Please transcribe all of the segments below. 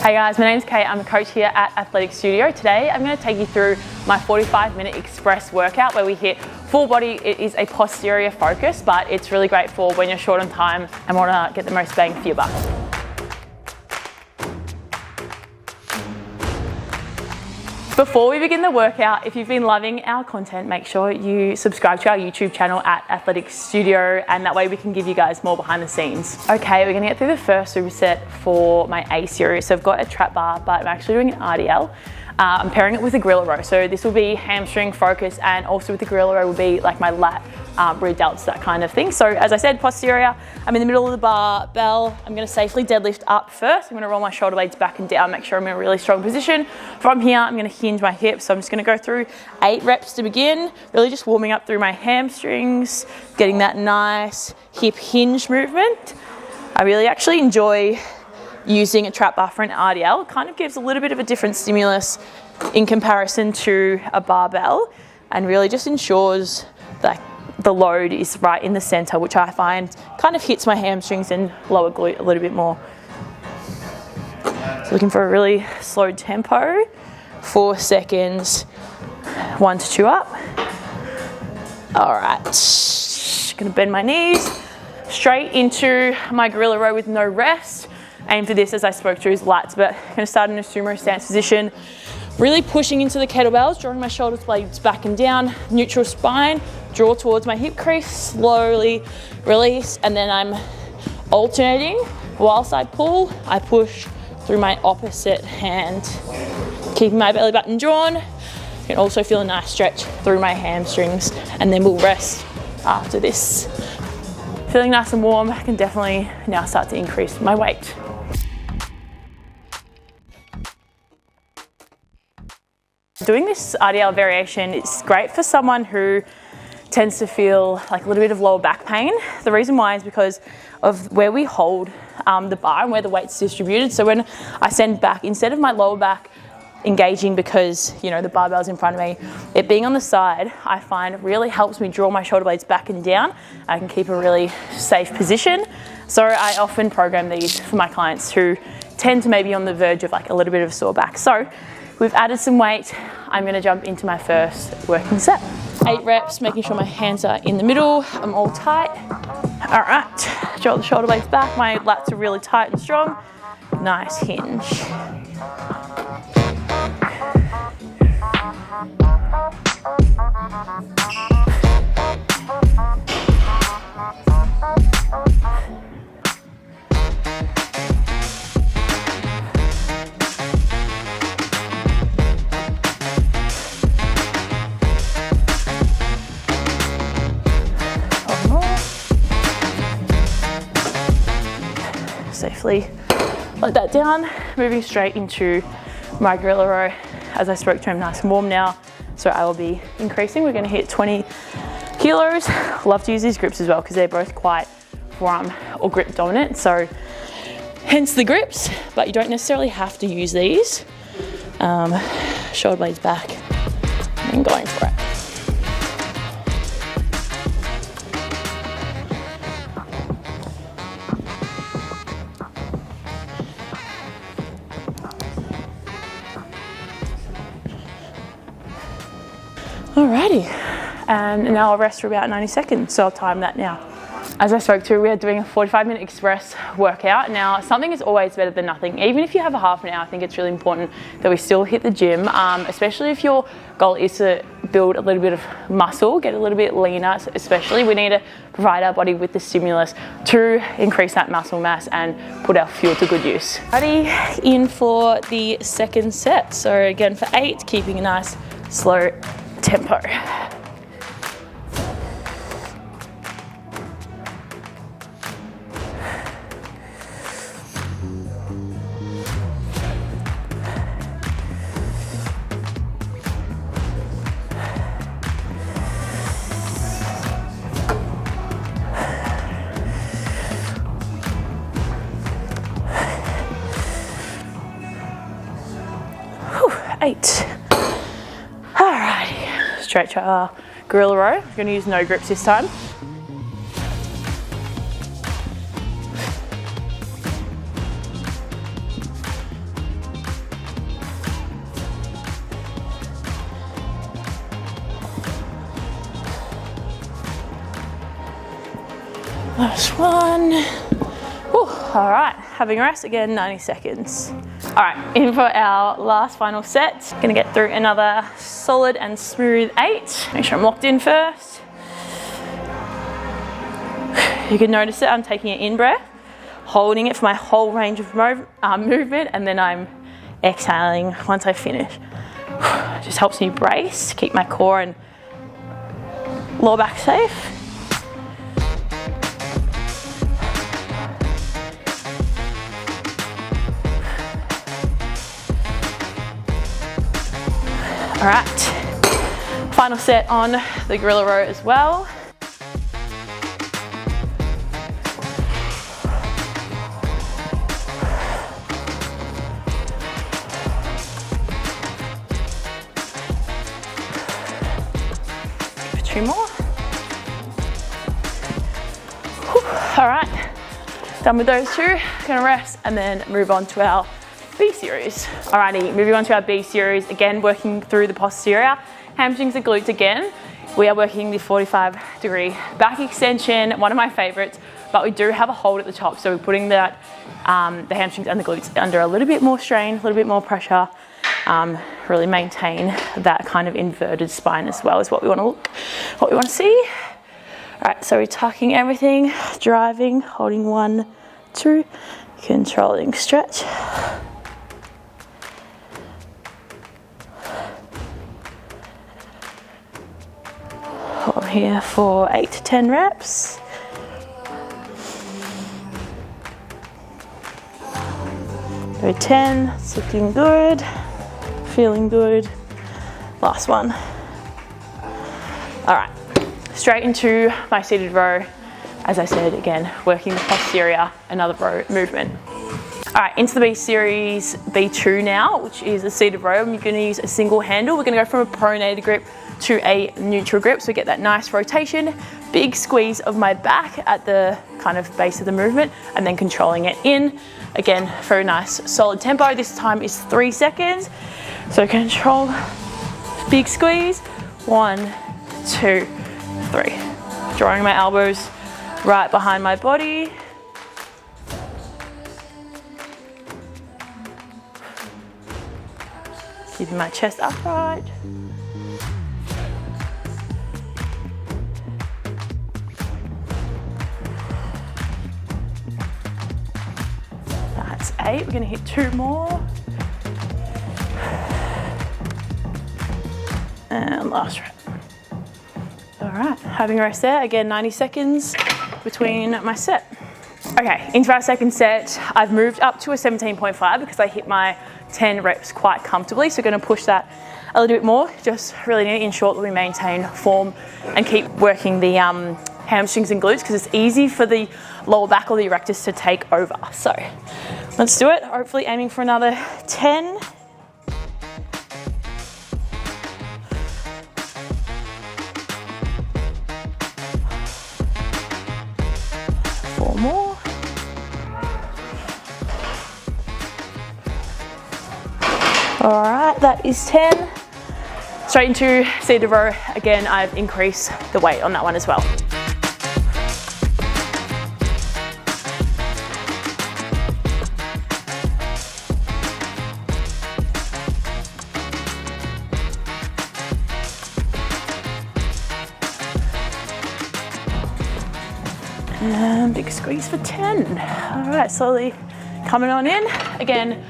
Hey guys, my name's Kate. I'm a coach here at Athletic Studio. Today I'm going to take you through my 45-minute express workout where we hit full body. It is a posterior focus, but it's really great for when you're short on time and want to get the most bang for your buck. Before we begin the workout, if you've been loving our content, make sure you subscribe to our YouTube channel at Athletic Studio, and that way we can give you guys more behind the scenes. Okay, we're gonna get through the first superset for my A series. So I've got a trap bar, but I'm actually doing an RDL. I'm pairing it with a gorilla row. So this will be hamstring focus, and also with the gorilla row will be like my lat, rear delts, that kind of thing. So as I said, posterior, I'm in the middle of the barbell. I'm gonna safely deadlift up first. I'm gonna roll my shoulder blades back and down, make sure I'm in a really strong position. From here, I'm gonna hinge my hips. So I'm just gonna go through 8 reps to begin, really just warming up through my hamstrings, getting that nice hip hinge movement. I really actually enjoy using a trap bar for an RDL. It kind of gives a little bit of a different stimulus in comparison to a barbell, and really just ensures that the load is right in the center, which I find kind of hits my hamstrings and lower glute a little bit more. So looking for a really slow tempo, 4 seconds, 1 to 2 up. All right, gonna bend my knees, straight into my gorilla row with no rest. Aim for this, as I spoke to, is lats, but I'm gonna start in a sumo stance position, really pushing into the kettlebells, drawing my shoulder blades back and down, neutral spine, draw towards my hip crease, slowly release, and then I'm alternating. Whilst I pull, I push through my opposite hand, keeping my belly button drawn. You can also feel a nice stretch through my hamstrings, and then we'll rest after this. Feeling nice and warm, I can definitely now start to increase my weight. Doing this RDL variation is great for someone who tends to feel like a little bit of lower back pain. The reason why is because of where we hold the bar and where the weight's distributed. So when I send back, instead of my lower back engaging because, you know, the barbell's in front of me, it being on the side, I find really helps me draw my shoulder blades back and down. I can keep a really safe position. So I often program these for my clients who tend to maybe on the verge of like a little bit of a sore back. So we've added some weight. I'm gonna jump into my first working set. 8 reps, making sure my hands are in the middle. I'm all tight. All right, draw the shoulder blades back. My lats are really tight and strong. Nice hinge. Safely let that down, moving straight into my gorilla row. As I spoke to, I'm nice and warm now, so I will be increasing. We're going to hit 20 kilos. Love to use these grips as well because they're both quite forearm or grip dominant, so hence the grips, but you don't necessarily have to use these. Shoulder blades back and going for it. Alrighty, and now I'll rest for about 90 seconds, so I'll time that now. As I spoke to, we are doing a 45-minute express workout. Now, something is always better than nothing. Even if you have a half an hour, I think it's really important that we still hit the gym, especially if your goal is to build a little bit of muscle, get a little bit leaner, especially. We need to provide our body with the stimulus to increase that muscle mass and put our fuel to good use. Ready, in for the second set. So again, for 8, keeping a nice slow tempo. Whew, 8. Alrighty, stretch our gorilla row. I'm going to use no grips this time. Last one. Whew. All right, having a rest again, 90 seconds. All right, in for our last final set. Gonna get through another solid and smooth 8. Make sure I'm locked in first. You can notice that I'm taking an in-breath, holding it for my whole range of movement, and then I'm exhaling once I finish. It just helps me brace, keep my core and lower back safe. All right, final set on the gorilla row as well. Two more. Whew. All right, done with those two. Gonna rest and then move on to our B series. Alrighty, moving on to our B series. Again, working through the posterior, hamstrings and glutes again. We are working the 45-degree back extension, one of my favorites, but we do have a hold at the top. So we're putting that, the hamstrings and the glutes under a little bit more strain, a little bit more pressure. Really maintain that kind of inverted spine as well is what we want to see. All right, so we're tucking everything, driving, holding 1, 2, controlling stretch. Hold here for 8 to 10 reps. Go 10, it's looking good, feeling good. Last one. All right, straight into my seated row. As I said, again, working the posterior, another row movement. All right, into the B series, B2 now, which is a seated row. I'm gonna use a single handle. We're gonna go from a pronated grip to a neutral grip. So we get that nice rotation, big squeeze of my back at the kind of base of the movement, and then controlling it in. Again, very nice, solid tempo. This time is 3 seconds. So control, big squeeze, 1, 2, 3. Drawing my elbows right behind my body. Keeping my chest upright. That's 8, we're gonna hit 2 more. And last rep. All right, having a rest there. Again, 90 seconds between my set. Okay, into our second set. I've moved up to a 17.5 because I hit my 10 reps quite comfortably. So gonna push that a little bit more. Just really need to ensure that we maintain form and keep working the hamstrings and glutes because it's easy for the lower back or the erectors to take over. So let's do it. Hopefully aiming for another 10. More. All right, that is 10. Straight into seated row. Again, I've increased the weight on that one as well. And big squeeze for 10. All right, slowly coming on in. Again,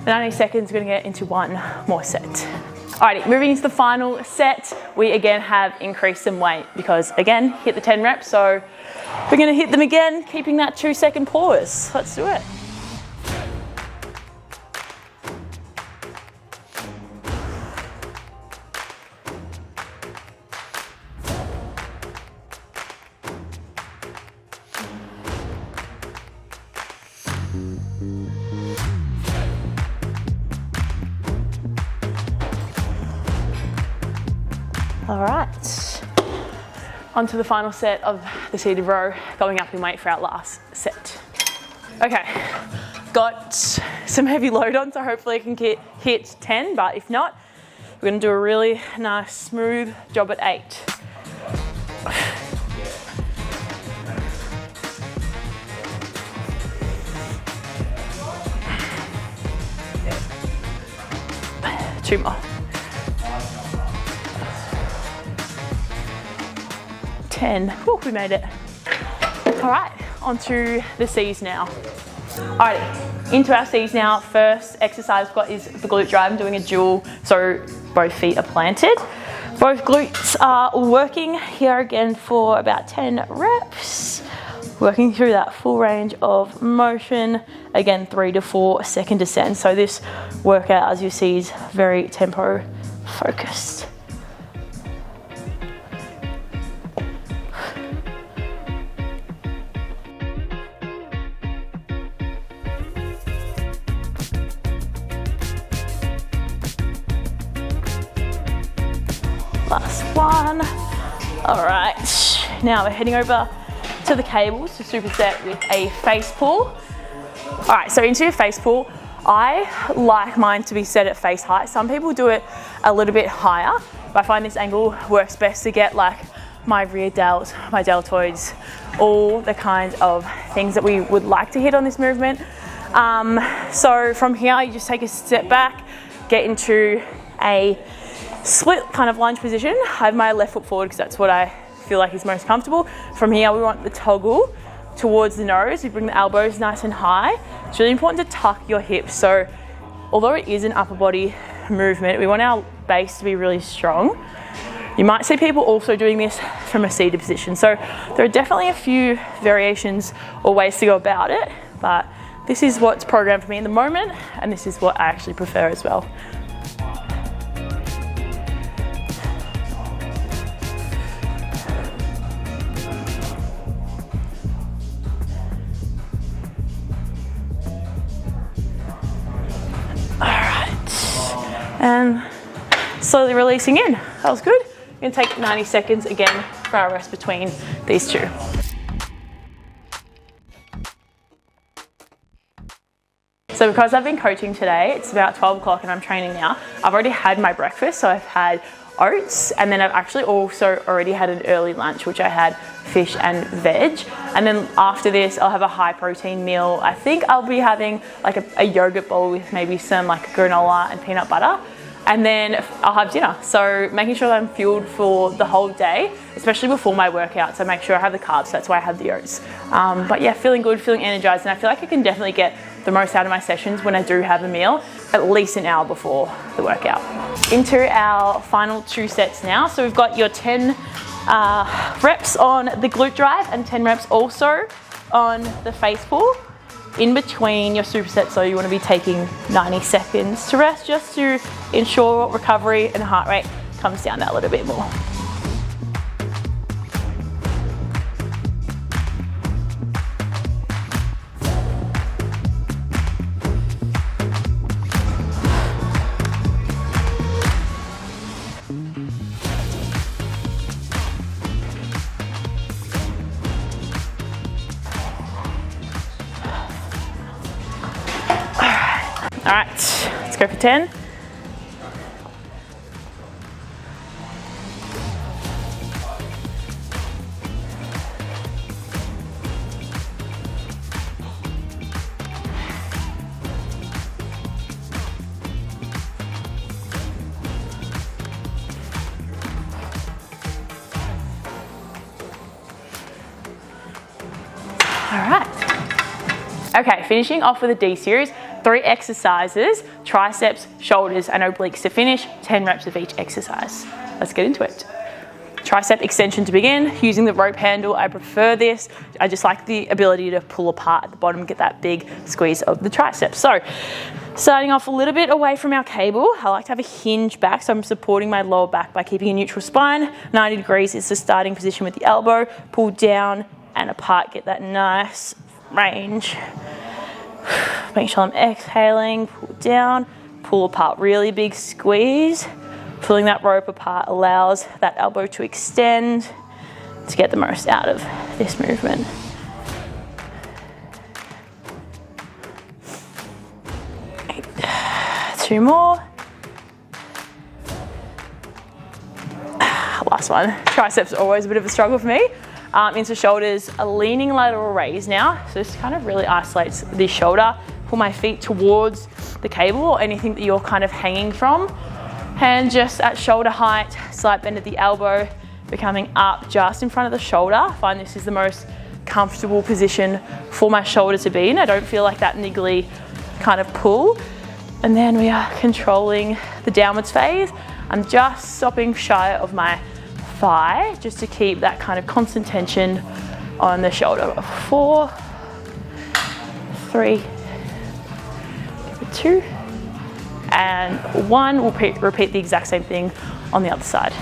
the 90 seconds, we're gonna get into 1 more set. Alrighty, moving into the final set, we again have increased some weight because again, hit the 10 reps, so we're gonna hit them again, keeping that 2-second pause. Let's do it. All right, on to the final set of the seated row, going up in weight for our last set. Okay, got some heavy load on, so hopefully I can hit 10, but if not, we're gonna do a really nice, smooth job at 8. 2 more. 10. Whew, we made it. All right, onto the C's now. Alrighty, into our C's now. First exercise we've got is the glute drive. I'm doing a dual, so both feet are planted. Both glutes are working here again for about 10 reps. Working through that full range of motion. Again, 3 to 4 second descent. So this workout, as you see, is very tempo focused. Last one. All right, now we're heading over to the cables to superset with a face pull. All right, so into your face pull, I like mine to be set at face height. Some people do it a little bit higher, but I find this angle works best to get like my rear delts, my deltoids, all the kinds of things that we would like to hit on this movement. So from here, you just take a step back, get into a split kind of lunge position. I have my left foot forward because that's what I feel like is most comfortable. From here, we want the toggle towards the nose. We bring the elbows nice and high. It's really important to tuck your hips. So although it is an upper body movement, we want our base to be really strong. You might see people also doing this from a seated position. So there are definitely a few variations or ways to go about it, but this is what's programmed for me in the moment, and this is what I actually prefer as well. And slowly releasing in. That was good. We're gonna take 90 seconds again for our rest between these two. So because I've been coaching today, it's about 12 o'clock and I'm training now. I've already had my breakfast, so I've had oats, and then I've actually also already had an early lunch, which I had fish and veg. And then after this, I'll have a high protein meal. I think I'll be having like a yogurt bowl with maybe some like granola and peanut butter. And then I'll have dinner. So making sure that I'm fueled for the whole day, especially before my workout. So make sure I have the carbs, that's why I have the oats. But yeah, feeling good, feeling energized. And I feel like I can definitely get the most out of my sessions when I do have a meal, at least an hour before the workout. Into our final 2 sets now. So we've got your 10 reps on the glute drive and 10 reps also on the face pull. In between your supersets, so you want to be taking 90 seconds to rest just to ensure recovery and heart rate comes down that little bit more. All right, let's go for 10. All right. Okay, finishing off with a D series. 3 exercises, triceps, shoulders, and obliques to finish, 10 reps of each exercise. Let's get into it. Tricep extension to begin, using the rope handle. I prefer this. I just like the ability to pull apart at the bottom, get that big squeeze of the triceps. So, starting off a little bit away from our cable, I like to have a hinge back, so I'm supporting my lower back by keeping a neutral spine. 90 degrees is the starting position with the elbow. Pull down and apart, get that nice range. Make sure I'm exhaling, pull down, pull apart, really big squeeze. Pulling that rope apart allows that elbow to extend to get the most out of this movement. Two more. Last one. Triceps are always a bit of a struggle for me. Into shoulders, a leaning lateral raise now. So this kind of really isolates the shoulder. Pull my feet towards the cable or anything that you're kind of hanging from. Hand just at shoulder height, slight bend at the elbow. We're coming up just in front of the shoulder. I find this is the most comfortable position for my shoulder to be in. I don't feel like that niggly kind of pull. And then we are controlling the downwards phase. I'm just stopping shy of my thigh just to keep that kind of constant tension on the shoulder. 4, 3, 2, and 1. We'll repeat the exact same thing on the other side.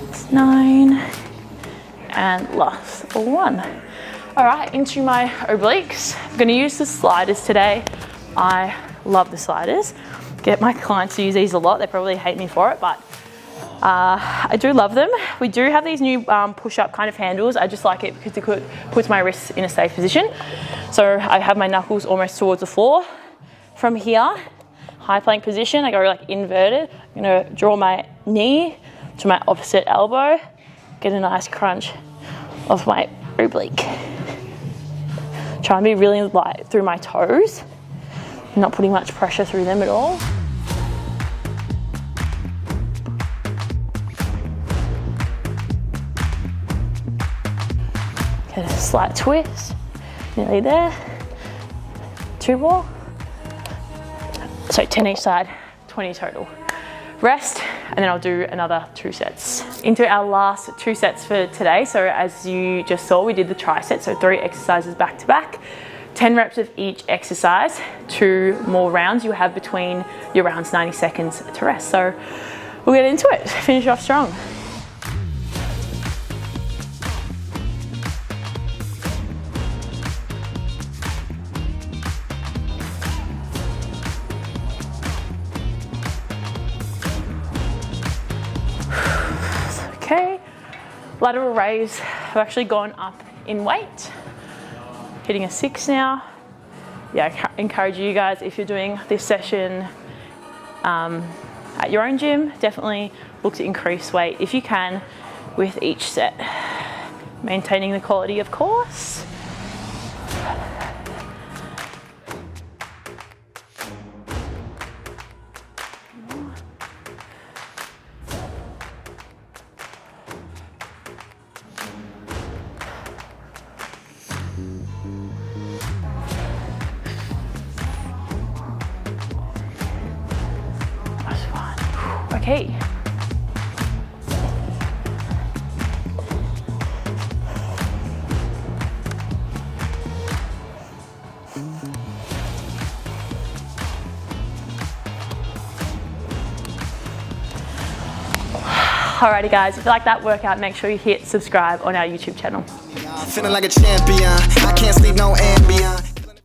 It's 9, and last 1. All right, into my obliques. I'm gonna use the sliders today. I love the sliders. Get my clients to use these a lot. They probably hate me for it, but I do love them. We do have these new push-up kind of handles. I just like it because it puts my wrists in a safe position. So I have my knuckles almost towards the floor. From here, high plank position, I go like inverted. I'm gonna draw my knee to my opposite elbow, get a nice crunch of my oblique. Try and be really light through my toes, not putting much pressure through them at all. Get a slight twist, nearly there. 2 more. So 10 each side, 20 total. Rest, and then I'll do another 2 sets. Into our last 2 sets for today. So as you just saw, we did the tricep, so 3 exercises back to back. 10 reps of each exercise, 2 more rounds. You have between your rounds 90 seconds to rest. So we'll get into it, finish off strong. Okay, lateral raise. I've actually gone up in weight. Hitting a 6 now. Yeah, I encourage you guys, if you're doing this session at your own gym, definitely look to increase weight if you can with each set. Maintaining the quality, of course. Okay. Alrighty guys, if you like that workout, make sure you hit subscribe on our YouTube channel. Feeling like a champion, I can't sleep no Ambien.